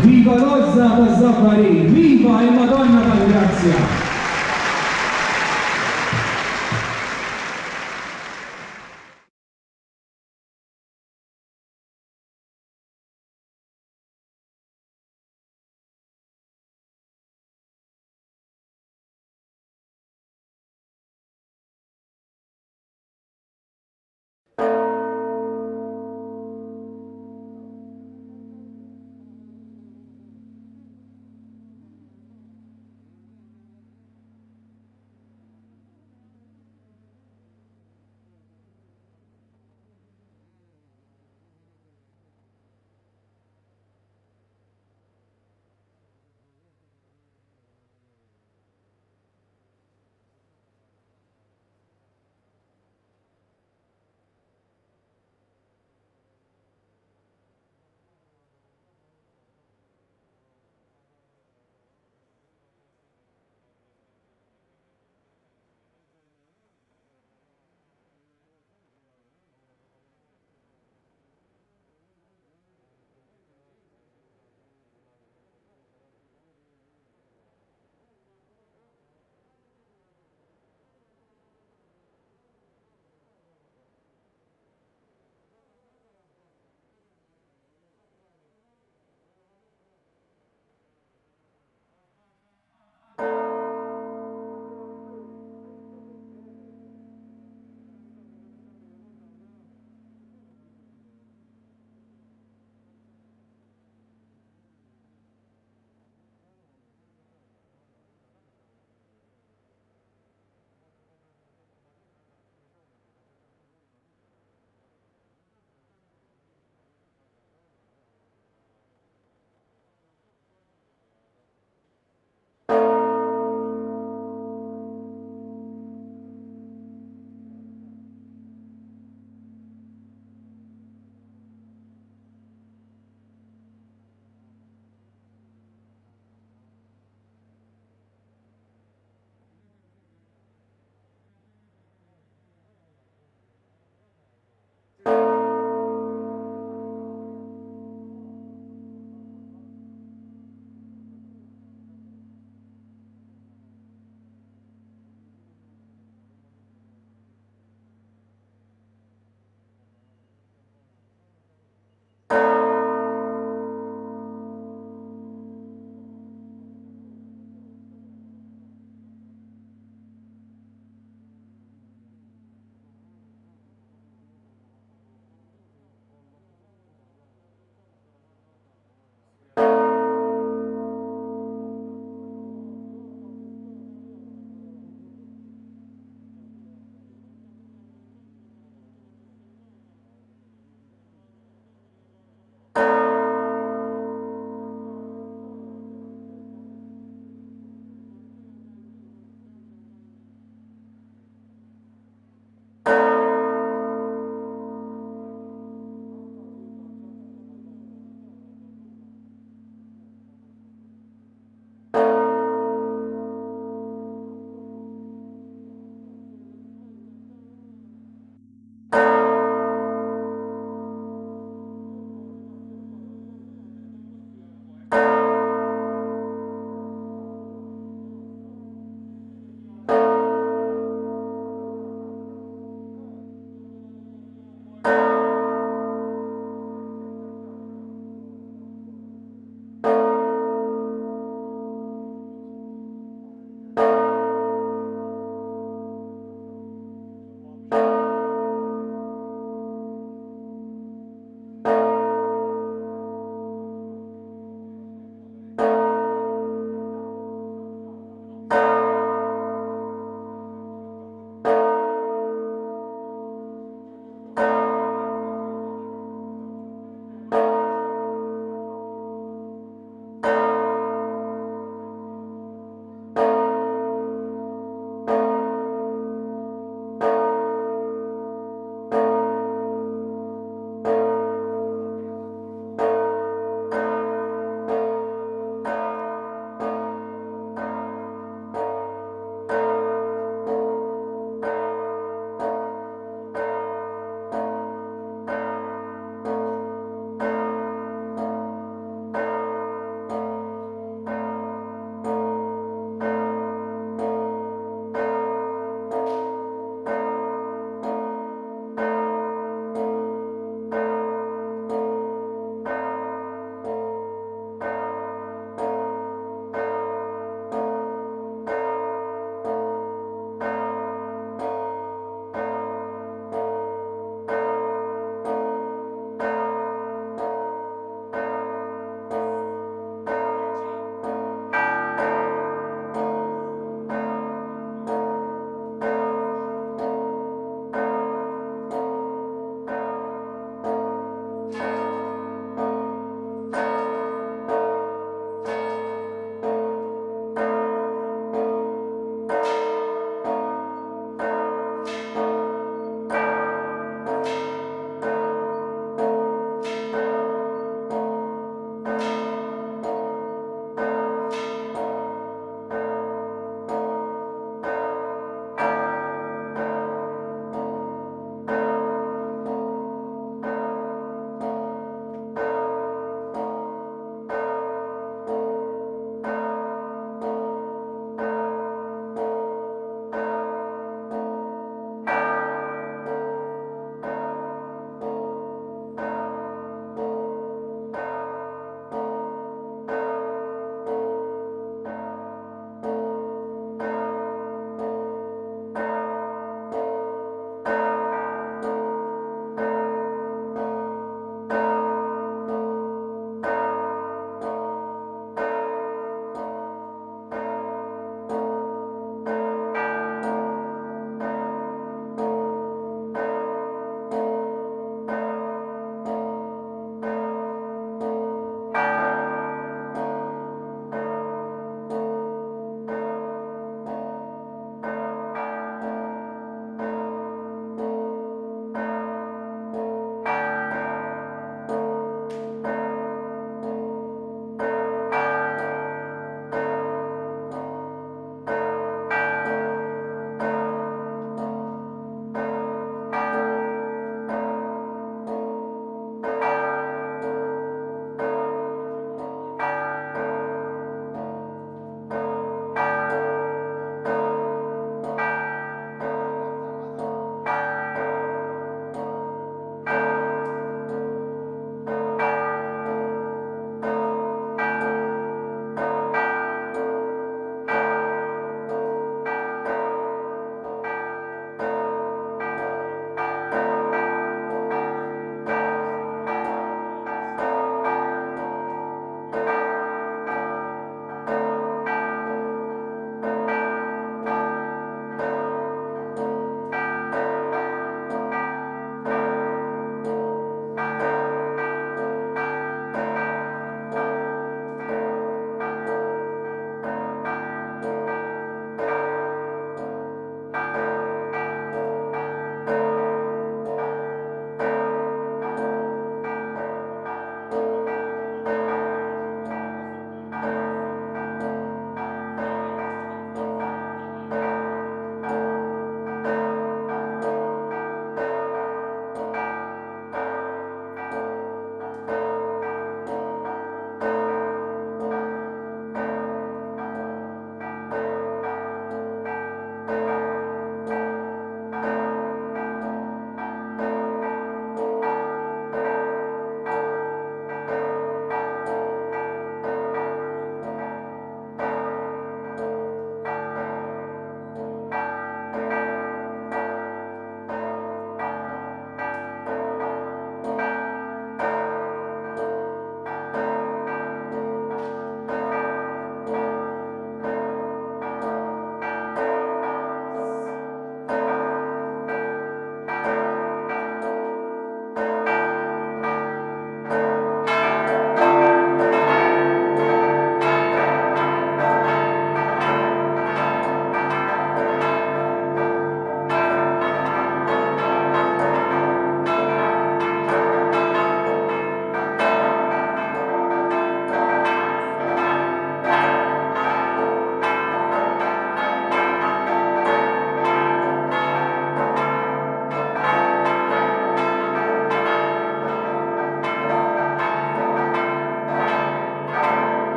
Viva Rozza da Zaffari, viva e Madonna da Grazia!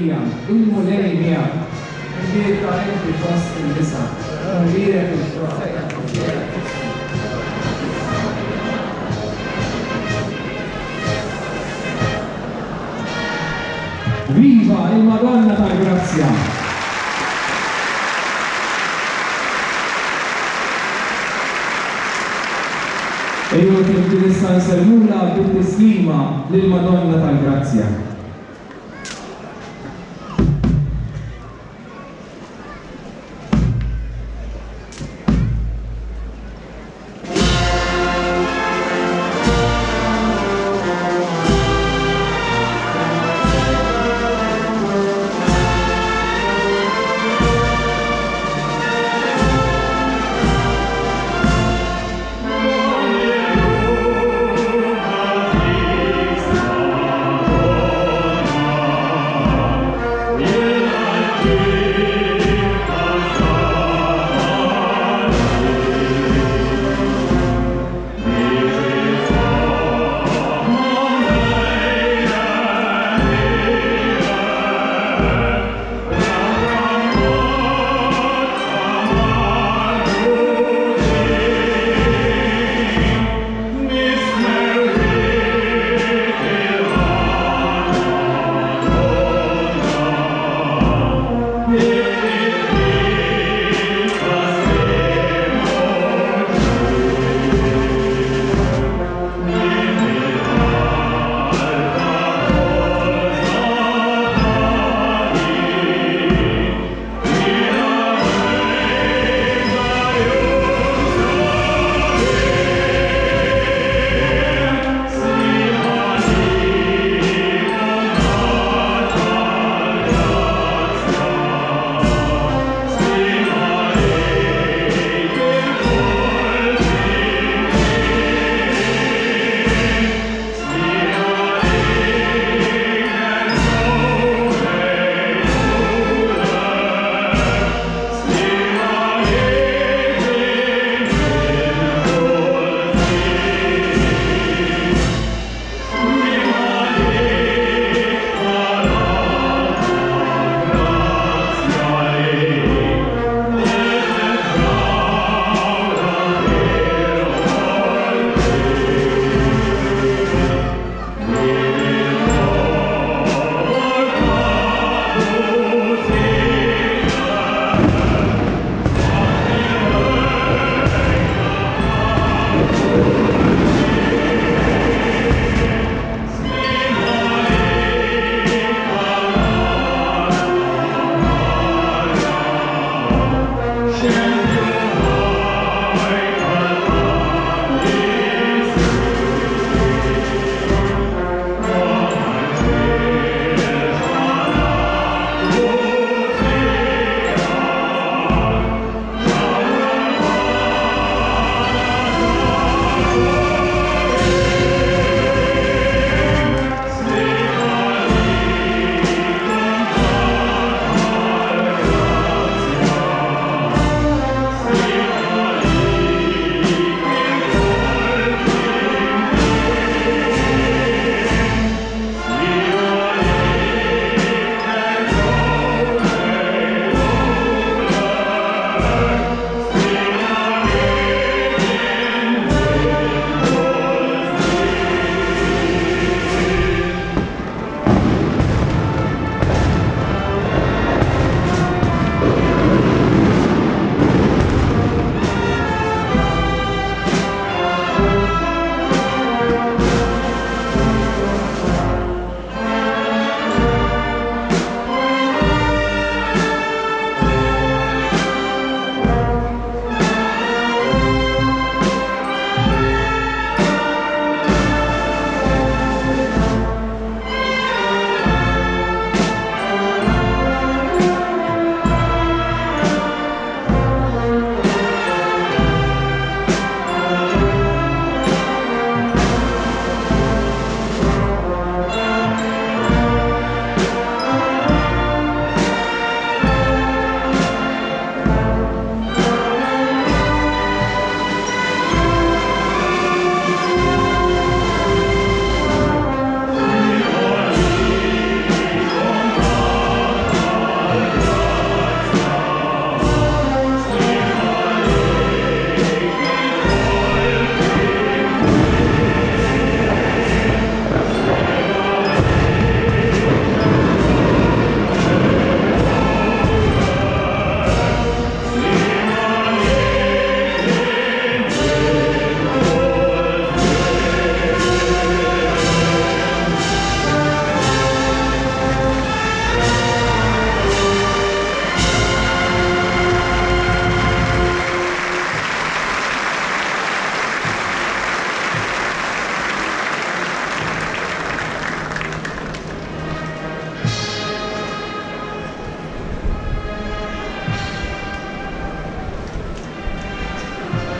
Marija, il-Mulejnija, il-bir talenti fost il-nisa, il-birek il-profeta, Viva il-Madonna tal-Grazzja! Ejju kif nista' nsellula bit-tislima lill-Madonna tal-Grazzja.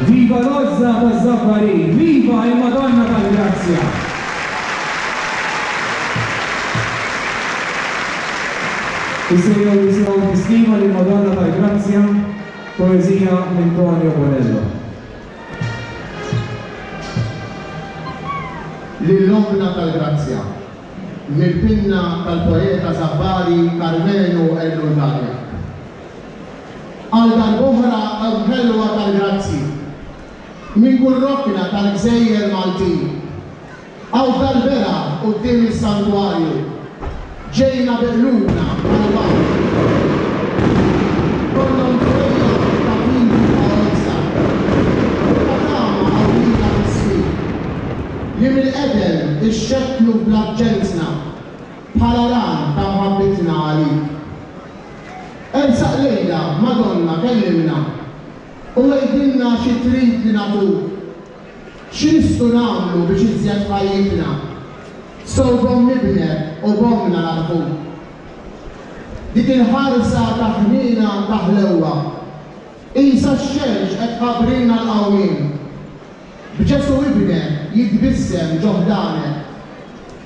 Viva l-Ozza taż-Żabbarin! Viva il-Madonna tal-Grazzja! Isejju jisimaw tislima lill-Madonna tal-Grazzja, poezija minn Tonio Bonello. Lill-Omna tal-Grazzja, mill-pinna tal-poeta Żabbari Carmenu El-Rudalia. Għal darbohra għal-ħelwa tal-Grazzi, minn kull rokna tal-Gżejjer Maltin, għaw dal-vera qudiem is-santwarju, ġejna biqlubna għal-baħ. Kollhom twejja ta' findi ta' Ozza, ta' tama għawlija mis-swieq, li mill-qedem ixxekklu bl-aġġenzna bħala ran ta' mħabbitna għalik. Ersaq lejla, Madonna, kellimna, u għajdinna xi trid li nagħtuk, x'nistgħu nagħmlu biex iżjed ħajjitna, sobhom nibnet u bomna narħuk. Dik il-ħarsa ta' ħnina ta' ħlewwa, qisha x-xemx qed tħabbrilna l-qawwiem, b'ġesu ibnek jitbissem ġoħdanek,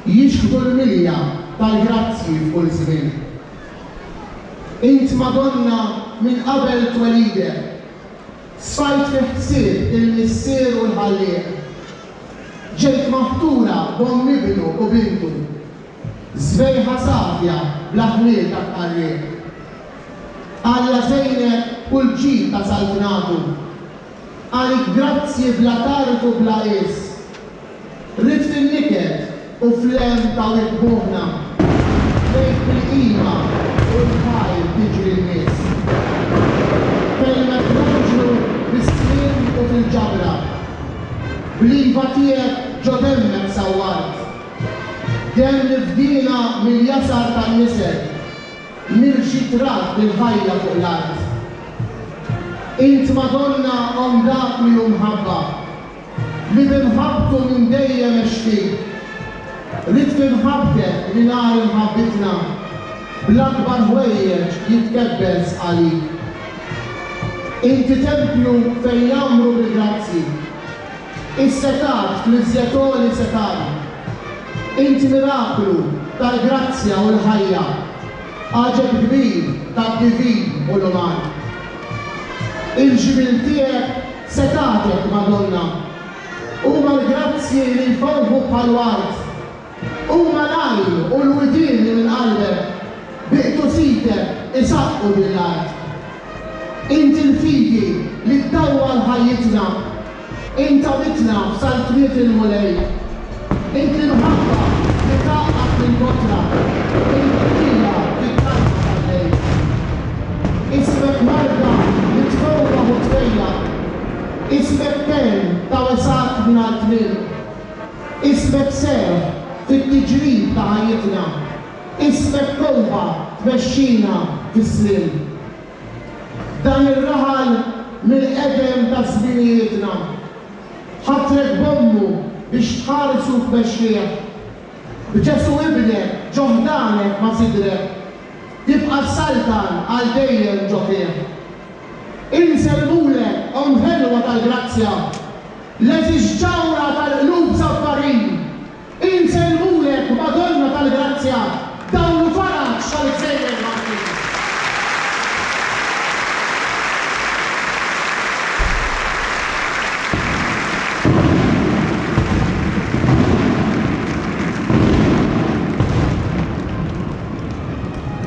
jixħdu l-milja tal-grazzi f'kull żmien. Int Madonna minn qabel twelidek, sfajt fi ħsieb il-missier u l-ħallieq, ġejt maħtura b'omm ibnu u bintu, żvejħa safja bla ħliel ta' qarrieq. Alla żejnek kull ġid ta' saltnatu, għalik grazzi bla tartu bla qis, rid fin-niket u flem ta' witbuħna, lejk bil-qima u l-ħajr tiġri n-nies. Kelmet raġlu bis-slim u fil-ġabra, bl-iva tiegħek ġo demmek sawwart, dem li fdina mill-jasar tan-nisek, mirxi trat bil-ħajja fuq l-art. Int Madonna om dak li hu mħabba, li bimħabtu minn dejjem ixtieq, rid finħabtek li nar imħabbitna, bl-akbar ħwejjeġ jitkebbes għalik. Inti templu fejn jamru bil-grazzi, is-setat fl-iżjetoli setat. Inti miraklu tal-grazzja u l-ħajja, għaġeb kbir tad-divin u l-uman. Il-ġibil tiegħek setatek Madonna, huma l-grazzji li jfawħu bħal-wart, huma l-għajn u l-widien li minn qalbek biqtu sitek isaqqu bil-art. Inti l-figi li ddawwa l-ħajjitna, inta bitna f'saltwiet il-mulej, inti l-mħabba li taqqat mill-botra, inti tila li tqarqa tal-lejl. Ismek marda li tfawra u tfejja, ismek ken ta' wesat mingħajr tmiem, ismek serħ fit-tiġrib ta' ħajjitna, ismek kolba tmexxina fis-slim. Dan ir-raħal mill-qedem ta' żminijietna, ħatrek bommu biex tħarsu f'mexxieħ, b'ġesu ibnek ġoħdanek ma' sidrek, tibqa' saltan għal dejjem ġo fih. Inselmulek om ħelwa tal-grazzja, leżiġ ġawra tal-qlub Żabbarin, inselmulek Madonna tal-Grazzja, dawn faraġ tal-Gżejjer Maltin.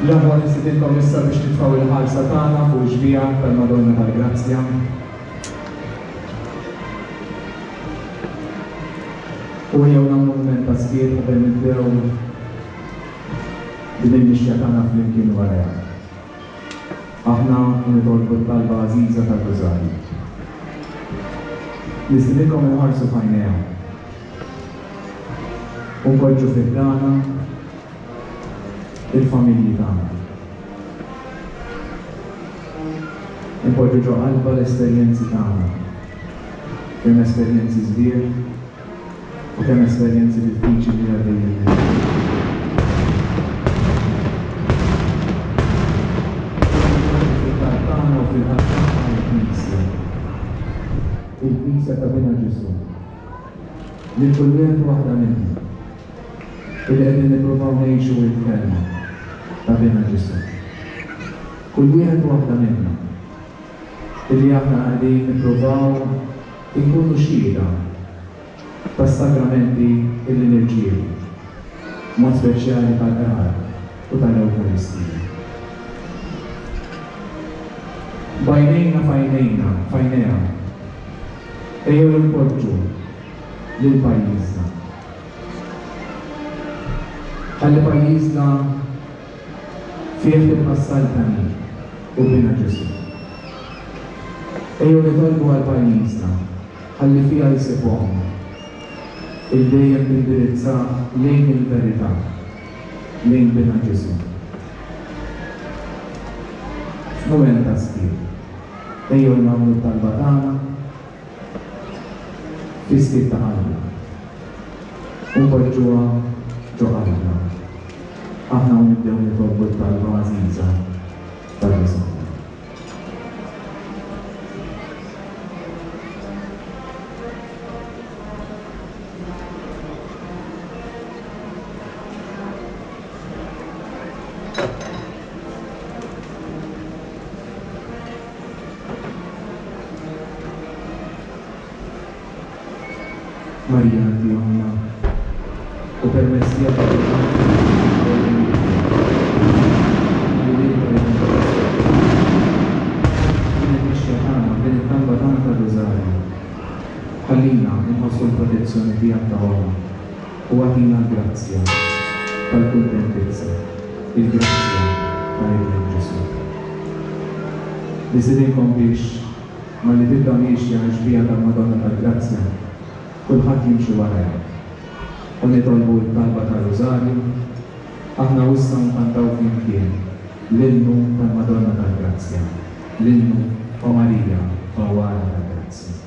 L-ewwel nistidilkom issa biex titfgħu il-ħarsa tagħna fuq il-ġbija tal-Madonna tal-Grazzja. U jewna mument ta' sbir qabel nibdew bil-mixja tagħna flimkien warajha. Aħna nitolbu t-talba għażiża tal-Rużarju. Nistidilkom inħarsu f'għajnejha. U npoġġu fid-dana il-familji tagħna. Npoġġu ġo qalba l-esperjenzi tagħna. Kemm esperjenzi żbier u kemm esperjenzi diffiċli li għaddejjin. Fil-ħadd tagħna u fil-ħadd tagħna l-Knisja. il-Knisja ta' Bina Ġesu. Li kull wieħed waħda minna. Illi qegħdin nippruvaw ngħixu l-kelma ta' Bina Ġesu. Kull wieħed waħda minna. Illi aħna qegħdin nippruvaw inkunu xhieda ta' sakramenti illi nirċievu. Mod speċjali tal-qrar u tal-Ewkaristija. Bajnejna fajnejna, ejjew npoġġu lil pajjiżna. Ħalli pajjiżna fih il-passal tani u Bina Ġesu. Ejjew nitolbu għal pajjiżna ħalli fiha jsibuhom il-dejjem tindirizza lejn il-verità, lejn Bina Ġesu. F'mument ta' stir, ejjew nagħmlu talba tagħna fi stir ta' qalbna. U poġġuha ġo qalbna. Aħna nibdew nitolbu t-talba għażiża tal-Ġesu. Marija Għandijonna u permessija ta' ħallina nħossu l-protezzjoni tiegħek ta' għola u għatina l-grazzja tal-kuntentezza, il-grazzja tal-Ibn Ġesu. Nisidinkom biex ma li tibda miexja ġbija tal-Madonna tal-Grazzja kulħadd jimxi warajha. U nitolbu l-talba tal-Rożarju, aħna wissa nkantaw flimkien l-innu tal-Madonna tal-Grazzja, l-innu o Marija Pawara tal-Grazzja.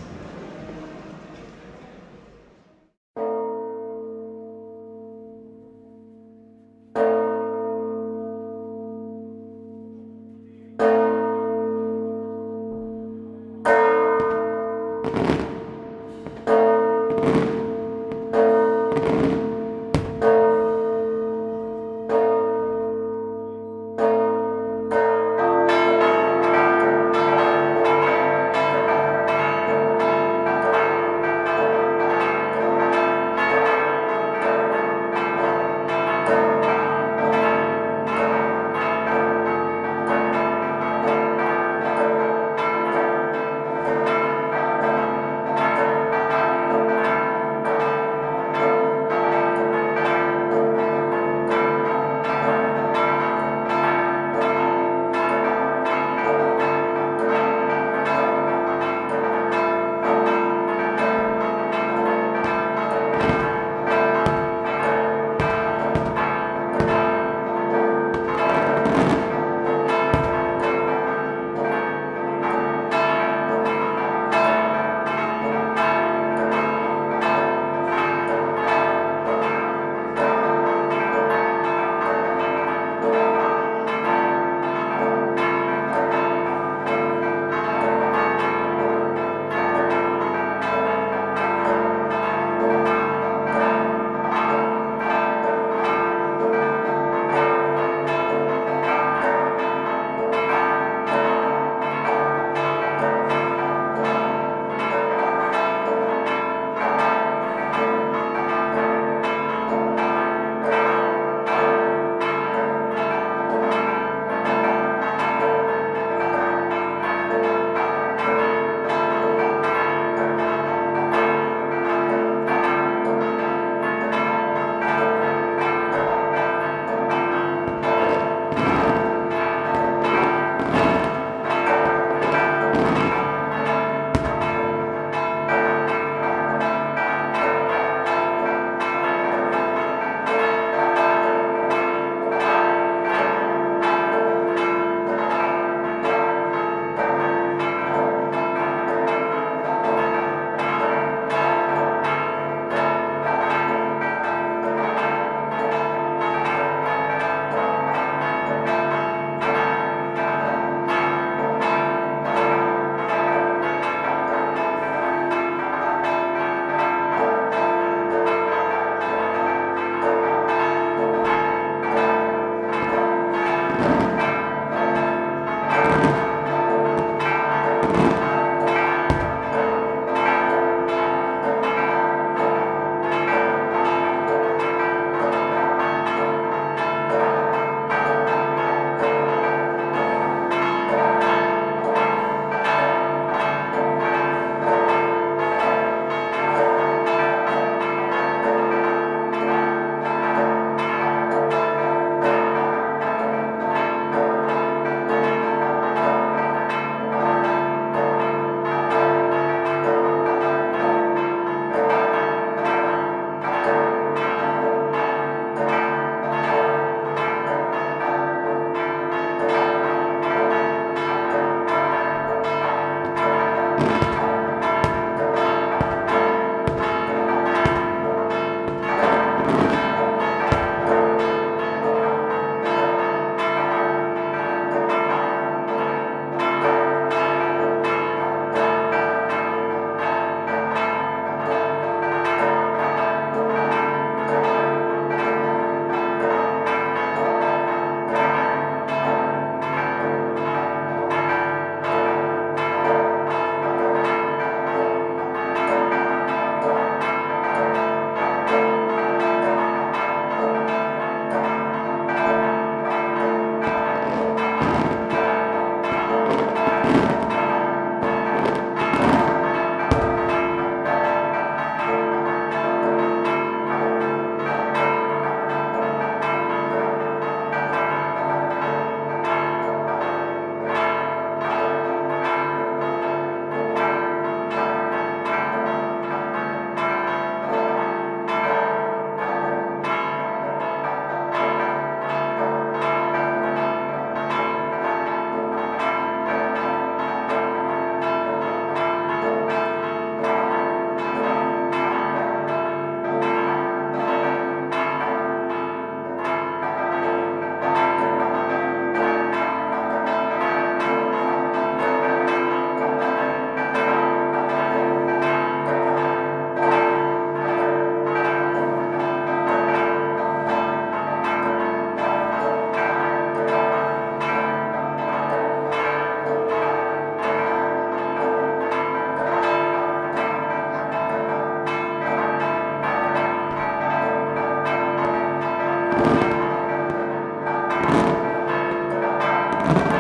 Thank you.